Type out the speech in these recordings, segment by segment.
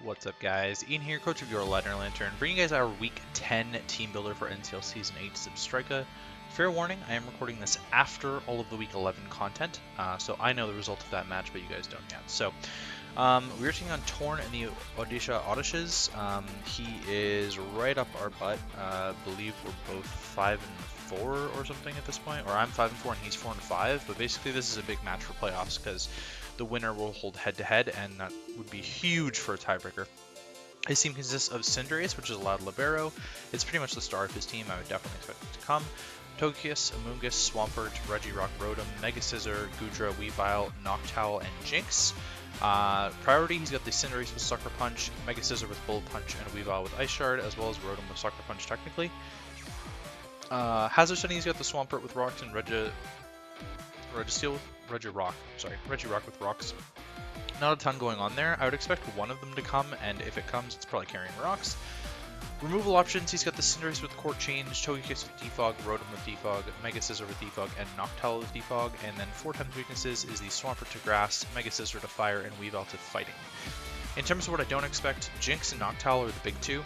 What's up, guys? Ian here, coach of your Ladner Lanturn, bringing you guys our Week 10 Team Builder for NCL Season 8 Substrika. Fair warning, I am recording this after all of the Week 11 content, so I know the result of that match, but you guys don't yet. So, we're taking on Torn in the Odisha Oddishes. He is right up our butt. I believe we're both 5 and 4 or something at this point, or I'm 5 and 4 and he's 4 and 5. But basically, this is a big match for playoffs because the winner will hold head-to-head, and that would be huge for a tiebreaker. His team consists of Cinderace, which is a loud libero. It's pretty much the star of his team. I would definitely expect it to come. Togekiss, Amoonguss, Swampert, Regirock, Rotom, Mega Scizor, Goodra, Weavile, Noctowl, and Jinx. Priority, he's got the Cinderace with Sucker Punch, Mega Scizor with Bullet Punch, and Weavile with Ice Shard, as well as Rotom with Sucker Punch technically. Hazard Setting, he's got the Swampert with Rocks and Regirock with Rocks. Not a ton going on there. I would expect one of them to come, and if it comes, it's probably carrying Rocks. Removal options, he's got the Cinderace with Court Change, Togekiss with Defog, Rotom with Defog, Mega Scizor with Defog, and Noctowl with Defog. And then 4 times weaknesses is the Swampert to Grass, Mega Scizor to Fire, and Weavile to Fighting. In terms of what I don't expect, Jinx and Noctowl are the big two,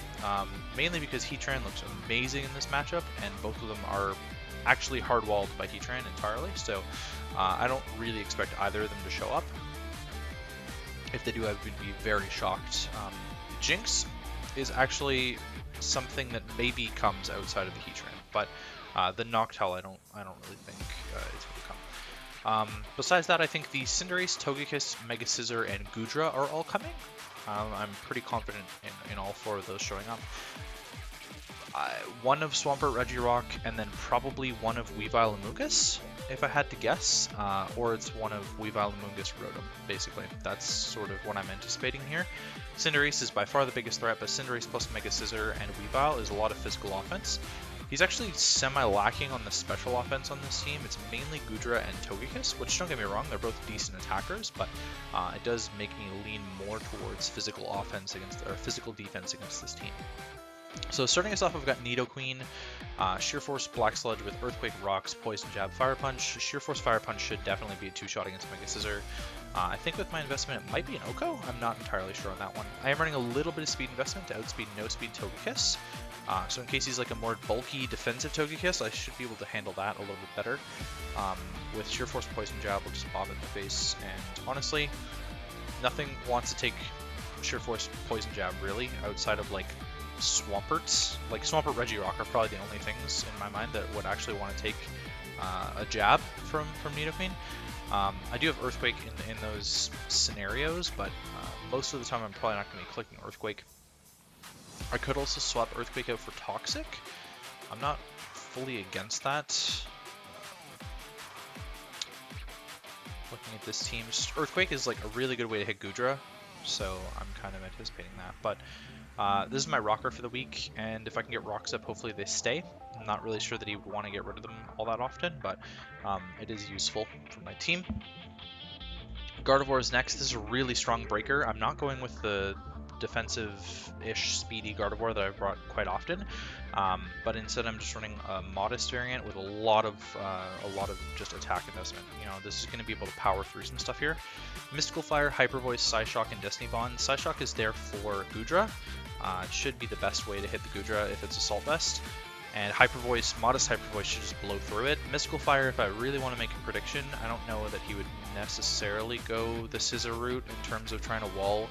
mainly because Heatran looks amazing in this matchup, and both of them are actually hard-walled by Heatran entirely, so I don't really expect either of them to show up. If they do, I would be very shocked. Jinx is actually something that maybe comes outside of the Heatran, but the Noctowl I don't really think it's going to come. Besides that, I think the Cinderace, Togekiss, Mega Scizor, and Goodra are all coming. I'm pretty confident in all 4 of those showing up. One of Swampert, Regirock, and then probably one of Weavile, Amoonguss, if I had to guess, or it's one of Weavile, Amoonguss, Rotom, basically. That's sort of what I'm anticipating here. Cinderace is by far the biggest threat, but Cinderace plus Mega Scizor and Weavile is a lot of physical offense. He's actually semi-lacking on the special offense on this team. It's mainly Goodra and Togekiss, which, don't get me wrong, they're both decent attackers, but it does make me lean more towards physical offense or physical defense against this team. So starting us off, I've got Nidoqueen, Sheer Force, Black Sludge with Earthquake, Rocks, Poison Jab, Fire Punch. Sheer Force, Fire Punch should definitely be a 2-shot against Mega Scizor. I think with my investment it might be an Oko. I'm not entirely sure on that one. I am running a little bit of speed investment to outspeed no-speed Togekiss. So in case he's like a more bulky defensive Togekiss, I should be able to handle that a little bit better. With Sheer Force, Poison Jab, we'll just bob it in the face. And honestly, nothing wants to take Sheer Force, Poison Jab really, outside of like Swamperts. Like Swampert, Regirock are probably the only things in my mind that would actually want to take a jab from Nidoqueen. I do have Earthquake in those scenarios, but most of the time I'm probably not going to be clicking Earthquake. I could also swap Earthquake out for Toxic. I'm not fully against that. Looking at this team, just Earthquake is like a really good way to hit Goodra, so I'm kind of anticipating that. But this is my rocker for the week, and if I can get rocks up, hopefully they stay. I'm not really sure that he would want to get rid of them all that often, but it is useful for my team. Gardevoir is next. This is a really strong breaker. I'm not going with the defensive-ish speedy Gardevoir that I've brought quite often, but instead I'm just running a modest variant with a lot of just attack investment. You know, this is going to be able to power through some stuff here. Mystical Fire, Hyper Voice, Psyshock, and Destiny Bond. Psyshock is there for Goodra. It should be the best way to hit the Goodra if it's Assault Vest. And Hyper Voice, modest Hyper Voice should just blow through it. Mystical Fire, if I really want to make a prediction, I don't know that he would necessarily go the Scizor route in terms of trying to wall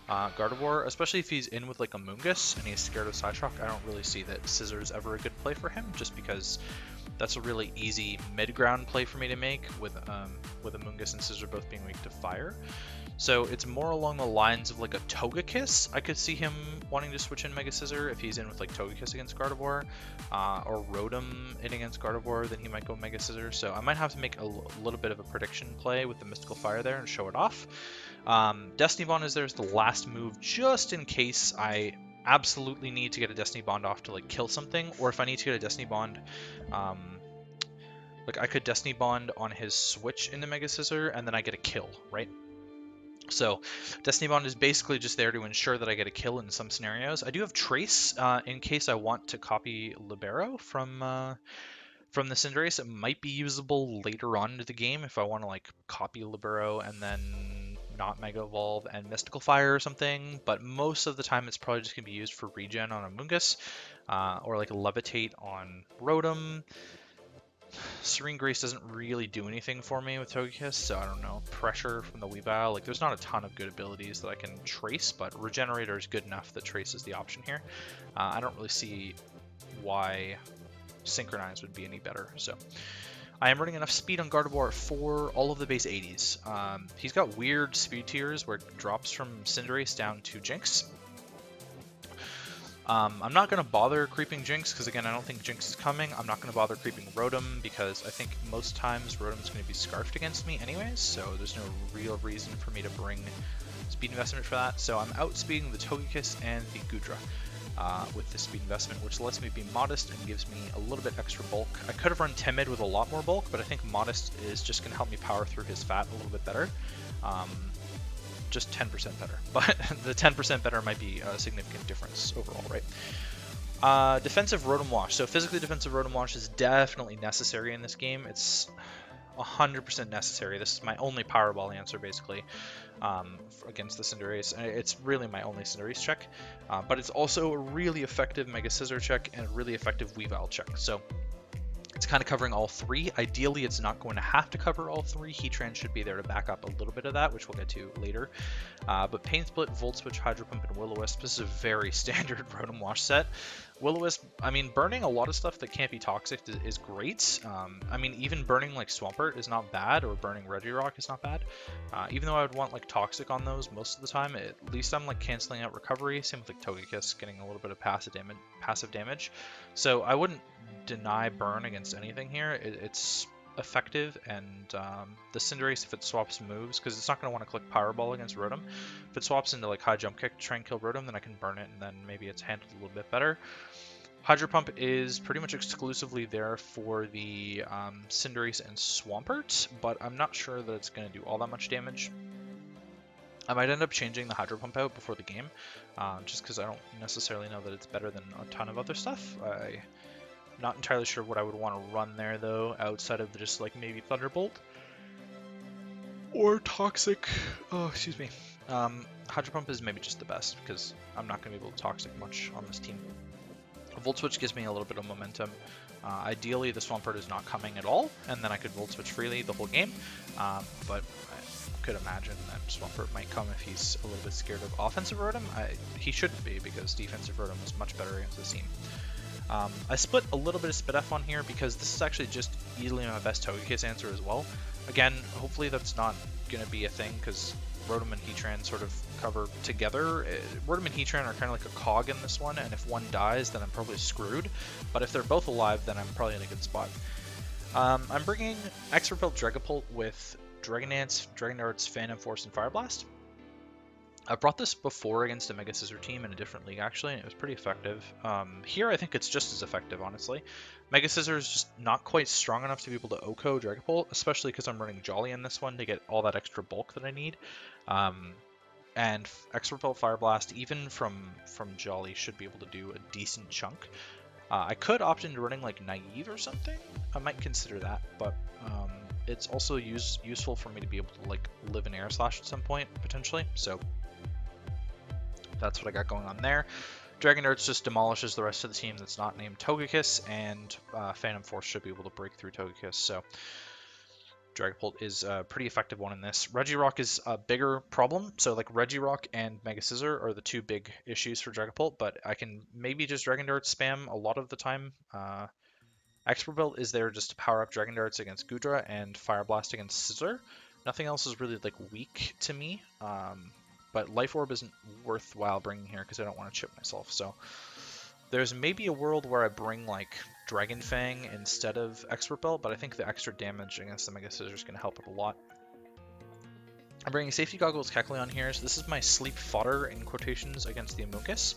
Gardevoir, especially if he's in with like a Amoonguss and he's scared of Psyshock. I don't really see that Scizor is ever a good play for him, just because that's a really easy mid-ground play for me to make with Amoonguss and Scizor both being weak to fire. So it's more along the lines of like a Togekiss. I could see him wanting to switch in Mega Scizor if he's in with like Togekiss against Gardevoir, or Rotom in against Gardevoir, then he might go Mega Scizor. So I might have to make a little bit of a prediction play with the Mystical Fire there and show it off. Destiny Bond is there as the last move, just in case I absolutely need to get a Destiny Bond off to like kill something, or if I need to get a Destiny Bond, like I could Destiny Bond on his switch into Mega Scizor and then I get a kill, right? So Destiny Bond is basically just there to ensure that I get a kill in some scenarios. I do have Trace in case I want to copy Libero from the Cinderace. It might be usable later on into the game if I want to like copy Libero and then not Mega Evolve and Mystical Fire or something, but most of the time it's probably just going to be used for regen on Amoonguss, or like Levitate on Rotom. Serene Grace doesn't really do anything for me with Togekiss, so I don't know. Pressure from the Weavile, like there's not a ton of good abilities that I can trace, but Regenerator is good enough that Trace is the option here. I don't really see why Synchronize would be any better, so I am running enough speed on Gardevoir for all of the base 80s. He's got weird speed tiers where it drops from Cinderace down to Jinx. I'm not going to bother creeping Jinx because, again, I don't think Jinx is coming. I'm not going to bother creeping Rotom because I think most times Rotom is going to be scarfed against me anyways, so there's no real reason for me to bring speed investment for that. So I'm outspeeding the Togekiss and the Goodra with the speed investment, which lets me be modest and gives me a little bit extra bulk. I could have run Timid with a lot more bulk, but I think modest is just going to help me power through his fat a little bit better. Just 10% better, but the 10% better might be a significant difference overall, right? Defensive Rotom-Wash. So physically defensive Rotom-Wash is definitely necessary in this game. It's 100% necessary. This is my only Powerball answer, basically, against the Cinderace. It's really my only Cinderace check, but it's also a really effective Mega Scissor check and a really effective Weavile check. So it's kind of covering all three. Ideally, it's not going to have to cover all three. Heatran should be there to back up a little bit of that, which we'll get to later. But Pain Split, Volt Switch, Hydro Pump, and Will-O-Wisp. This is a very standard Rotom-Wash set. Will-O-Wisp, I mean, burning a lot of stuff that can't be toxic is great. I mean, even burning like Swampert is not bad, or burning Regirock is not bad. Even though I would want like toxic on those most of the time, at least I'm like canceling out recovery. Same with like Togekiss, getting a little bit of passive damage. So I wouldn't deny burn against anything here. It's effective, and the Cinderace, if it swaps moves, because it's not going to want to click Powerball against Rotom, if it swaps into like High Jump Kick to try and kill Rotom, then I can burn it, and then maybe it's handled a little bit better. Hydro Pump is pretty much exclusively there for the Cinderace and Swampert, but I'm not sure that it's going to do all that much damage. I might end up changing the Hydro Pump out before the game, just because I don't necessarily know that it's better than a ton of other stuff. I'm not entirely sure what I would want to run there, though, outside of just like maybe Thunderbolt or Toxic. Oh, excuse me. Hydro Pump is maybe just the best because I'm not going to be able to Toxic much on this team. Volt Switch gives me a little bit of momentum. Ideally, the Swampert is not coming at all, and then I could Volt Switch freely the whole game. But I could imagine that Swampert might come if he's a little bit scared of offensive Rotom. He shouldn't be, because defensive Rotom is much better against this team. I split a little bit of Spidef on here because this is actually just easily my best Togekiss answer as well. Again, hopefully that's not going to be a thing because Rotom and Heatran sort of cover together. Rotom and Heatran are kind of like a cog in this one, and if one dies, then I'm probably screwed. But if they're both alive, then I'm probably in a good spot. I'm bringing X-Repel Dragapult with Dragonance, Dragon Darts, Phantom Force, and Fire Blast. I've brought this before against a Mega Scissor team in a different league, actually, and it was pretty effective. Here, I think it's just as effective, honestly. Mega Scissor is just not quite strong enough to be able to OHKO Dragapult, especially because I'm running Jolly in this one to get all that extra bulk that I need. And X-Repel Fire Blast, even from Jolly, should be able to do a decent chunk. I could opt into running like Naive or something. I might consider that, but it's also useful for me to be able to like live in Air Slash at some point, potentially. So that's what I got going on there. Dragon Darts just demolishes the rest of the team that's not named Togekiss, and Phantom Force should be able to break through Togekiss. So Dragapult is a pretty effective one in this. Regirock is a bigger problem. So like Regirock and Mega Scissor are the two big issues for Dragapult, but I can maybe just Dragon Darts spam a lot of the time. X-Repel is there just to power up Dragon Darts against Goodra and Fire Blast against Scissor. Nothing else is really like weak to me. But Life Orb isn't worthwhile bringing here because I don't want to chip myself. So there's maybe a world where I bring like Dragon Fang instead of X-Repel, but I think the extra damage against the Mega Scissor is going to help it a lot. I'm bringing Safety Goggles Kecleon here. So this is my sleep fodder in quotations against the Amoonguss.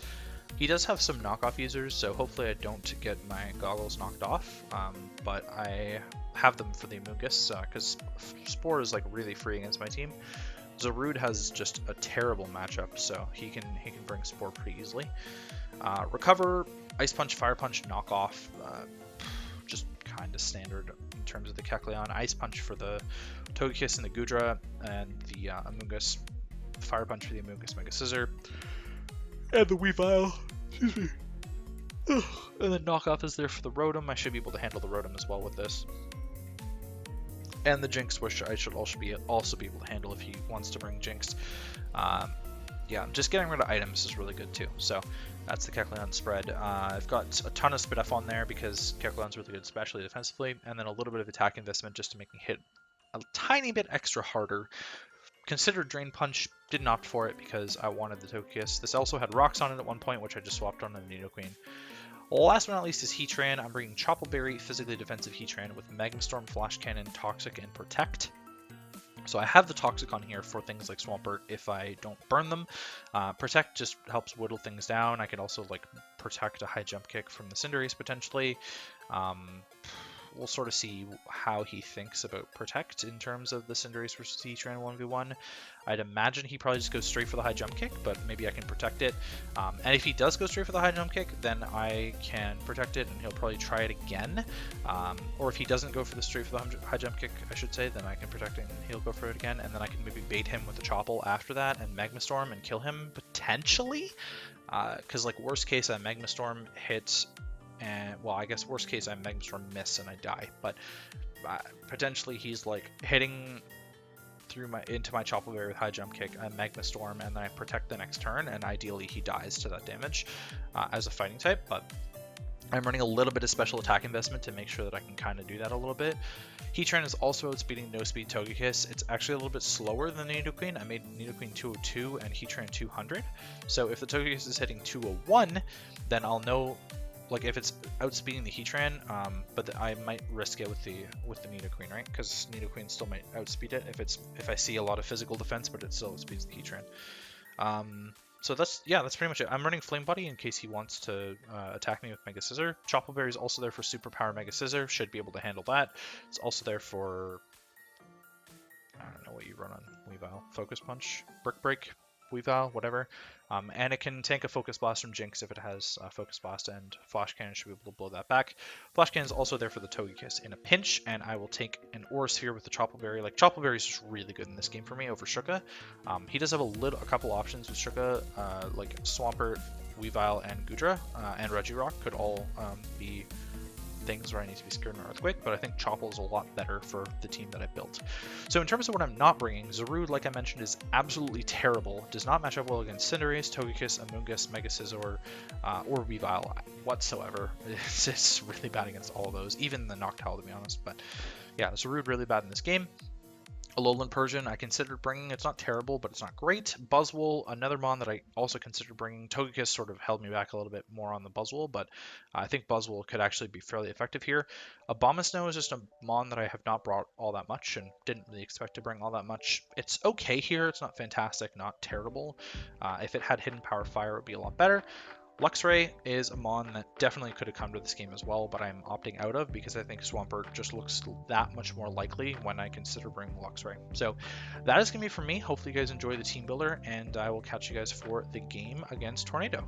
He does have some knockoff users, so hopefully I don't get my goggles knocked off. But I have them for the Amoonguss because Spore is like really free against my team. Zarude has just a terrible matchup, so he can bring Spore pretty easily. Recover, Ice Punch, Fire Punch, Knock Off. just kind of standard in terms of the Kecleon. Ice Punch for the Togekiss and the Gudra, and the Amoonguss. Fire Punch for the Amoonguss Mega Scissor. And the Weavile. Excuse me. And then Knockoff is there for the Rotom. I should be able to handle the Rotom as well with this. And the Jinx, which I should also be able to handle if he wants to bring Jinx. Yeah, just getting rid of items is really good too. So that's the Kecleon spread. I've got a ton of Spidef on there because Kecleon's really good, especially defensively, and then a little bit of attack investment just to make me hit a tiny bit extra harder. Considered Drain Punch, didn't opt for it because I wanted the Togekiss. This also had Rocks on it at one point, which I just swapped on the Nidoqueen. Last but not least is Heatran. I'm bringing Chople Berry, physically defensive Heatran with Magma Storm, Flash Cannon, Toxic, and Protect. So I have the Toxic on here for things like Swampert if I don't burn them. Protect just helps whittle things down. I can also like protect a high jump kick from the Cinderace potentially. We'll sort of see how he thinks about Protect in terms of the Cinderace versus Heatran 1v1. I'd imagine he probably just goes straight for the high jump kick, but maybe I can protect it. And if he does go straight for the high jump kick, then I can protect it and he'll probably try it again. Or if he doesn't go for the straight for the high jump kick, I should say, then I can protect it and he'll go for it again. And then I can maybe bait him with a Chople after that and Magma Storm and kill him potentially. Because like worst case, a Magma Storm hits. And well, I guess worst case I Magma Storm miss and I die, but potentially he's like hitting through into my Chople Berry with high jump kick, a Magma Storm, and then I protect the next turn, and ideally he dies to that damage as a fighting type. But I'm running a little bit of special attack investment to make sure that I can kind of do that a little bit. Heatran is also outspeeding No Speed Togekiss. It's actually a little bit slower than Nidoqueen. I made Nidoqueen 202 and Heatran 200. So if the Togekiss is hitting 201, then I'll know. Like if it's outspeeding the Heatran, but I might risk it with the Nidoqueen, right? Because Nidoqueen still might outspeed it if I see a lot of physical defense, but it still outspeeds the Heatran. So that's pretty much it. I'm running Flame Body in case he wants to attack me with Mega Scissor. Chople Berry is also there for Superpower Mega Scissor. Should be able to handle that. It's also there for I don't know what you run on Weavile. Focus Punch, Brick Break. Weavile, whatever. And it can tank a Focus Blast from Jinx if it has Focus Blast, and Flash Cannon should be able to blow that back. Flash Cannon is also there for the Togekiss in a pinch, and I will take an Aura Sphere with the Chople Berry. Like, Chople Berry is just really good in this game for me over Shuka. He does have a couple options with Shuka, like Swampert, Weavile, and Gudra, and Regirock could all be things where I need to be scared in an Earthquake, but I think Chople is a lot better for the team that I built. So in terms of what I'm not bringing, Zarude, like I mentioned, is absolutely terrible. Does not match up well against Cinderace, Togekiss, Amoonguss, Mega Scissor, or Weavile whatsoever. It's really bad against all of those, even the Noctowl, to be honest. But yeah, Zarude really bad in this game. Alolan Persian, I considered bringing. It's not terrible, but it's not great. Buzzwole, another mon that I also considered bringing. Togekiss sort of held me back a little bit more on the Buzzwole, but I think Buzzwole could actually be fairly effective here. Abomasnow is just a mon that I have not brought all that much and didn't really expect to bring all that much. It's okay here. It's not fantastic, not terrible. If it had Hidden Power Fire, it would be a lot better. Luxray is a mon that definitely could have come to this game as well, but I'm opting out of because I think Swampert just looks that much more likely when I consider bringing Luxray. So that is going to be for me. Hopefully you guys enjoy the team builder, and I will catch you guys for the game against Tornado.